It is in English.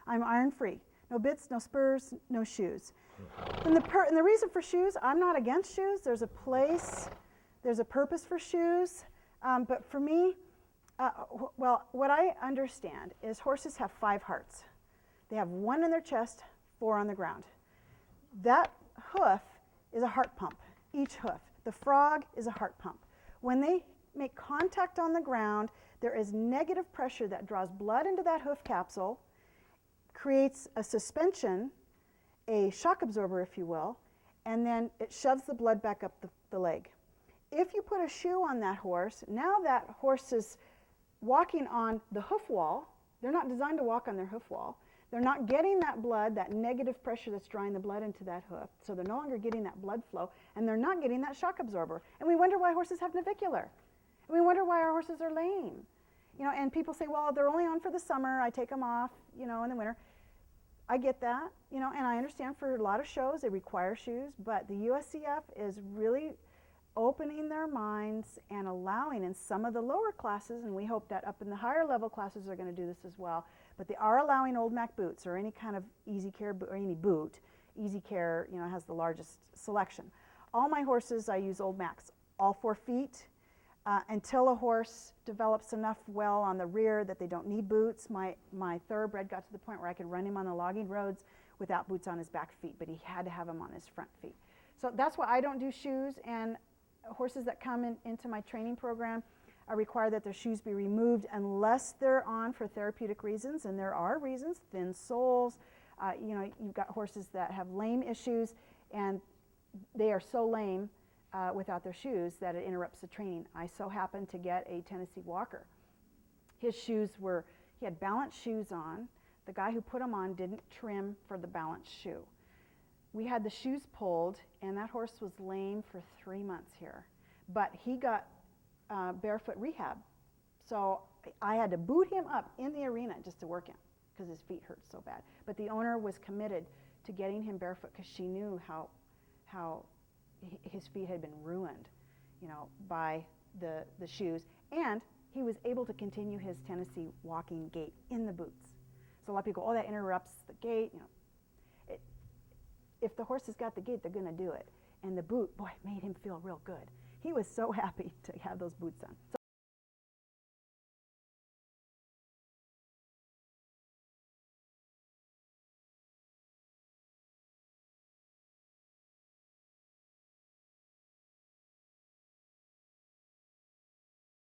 I'm iron-free. No bits, no spurs, no shoes. And the reason for shoes, I'm not against shoes. There's a place, there's a purpose for shoes. But for me, well, what I understand is horses have 5 hearts. They have 1 in their chest, 4 on the ground. That hoof is a heart pump, each hoof. The frog is a heart pump. When they make contact on the ground, there is negative pressure that draws blood into that hoof capsule, creates a suspension, a shock absorber, if you will, and then it shoves the blood back up the leg. If you put a shoe on that horse, now that horse is walking on the hoof wall. They're not designed to walk on their hoof wall. They're not getting that blood, that negative pressure that's drawing the blood into that hoof, so they're no longer getting that blood flow, and they're not getting that shock absorber. And we wonder why horses have navicular. And we wonder why our horses are lame. You know, and people say, well, they're only on for the summer, I take them off, you know, in the winter. I get that, you know, and I understand for a lot of shows they require shoes, but the USCF is really opening their minds and allowing in some of the lower classes, and we hope that up in the higher level classes are going to do this as well, but they are allowing old Mac boots or any kind of easy care boot or any boot. Easy care, you know, has the largest selection. All my horses I use old Macs, all 4 feet. Until a horse develops enough well on the rear that they don't need boots. My thoroughbred got to the point where I could run him on the logging roads without boots on his back feet, but he had to have them on his front feet. So that's why I don't do shoes, and horses that come into my training program are required that their shoes be removed unless they're on for therapeutic reasons, and there are reasons, thin soles. You know, you've got horses that have lame issues, and they are so lame without their shoes that it interrupts the training. I so happened to get a Tennessee Walker. His shoes were, he had balance shoes on. The guy who put them on didn't trim for the balance shoe. We had the shoes pulled, and that horse was lame for 3 months here. But he got barefoot rehab. So I had to boot him up in the arena just to work him because his feet hurt so bad. But the owner was committed to getting him barefoot because she knew how his feet had been ruined, you know, by the shoes. And he was able to continue his Tennessee walking gait in the boots. So a lot of people go, oh, that interrupts the gait, you know. If the horse has got the gait, they're going to do it. And the boot, boy, made him feel real good. He was so happy to have those boots on.